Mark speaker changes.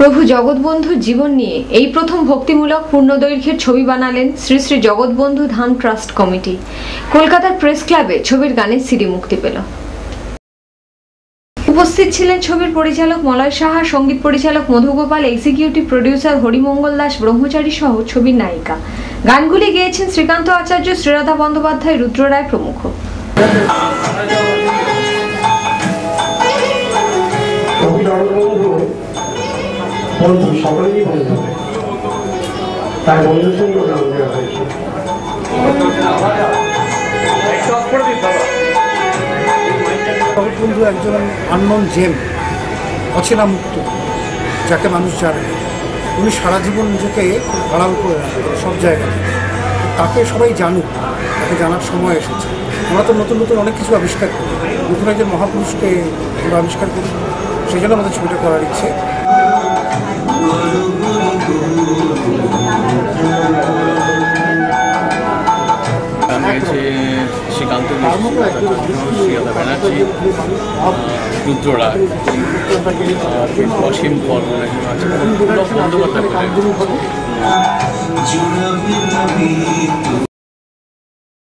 Speaker 1: প্রভু জগৎবন্ধুর জীবন নিয়ে এই প্রথম ভক্তিমূলক পূর্ণদৈর্ঘ্যের ছবি বানালেন শ্রী শ্রী জগৎবন্ধু ধাম ট্রাস্ট কমিটি। কলকাতার প্রেস ক্লাবে ছবির গানের সিডি মুক্তি পেল। উপস্থিত ছিলেন ছবির পরিচালক মলয় সাহা, সঙ্গীত পরিচালক মধুগোপাল, এক্সিকিউটিভ প্রডিউসার হরিমঙ্গল দাস ব্রহ্মচারী সহ ছবির নায়িকা। গানগুলি গেয়েছেন শ্রীকান্ত আচার্য, শ্রীরাধা বন্দ্যোপাধ্যায়, রুদ্র রায় প্রমুখ।
Speaker 2: বন্ধু সকলেই বন্ধু, তাই বন্ধুর সঙ্গে নাম দেওয়া হয়েছে।
Speaker 3: জগৎবন্ধু একজন আননোন জেম, অচেনা মুক্ত, যাকে মানুষ জানে। উনি সারা জীবন নিজেকে আড়াল করে রাখেন সব জায়গায়। তাকে সবাই জানুক, তাকে জানার সময় এসেছে। আমরা তো নতুন নতুন অনেক কিছু আবিষ্কার করি, নতুন একজন মহাপুরুষকে আমরা আবিষ্কার করি, সেই জন্য আমাদের ছবিটা করার ইচ্ছে।
Speaker 4: শ্রীকান্ত ব্যানার্জি, রুদ্র রায়, অসীম পল বন্দ্যোপাধ্যায়।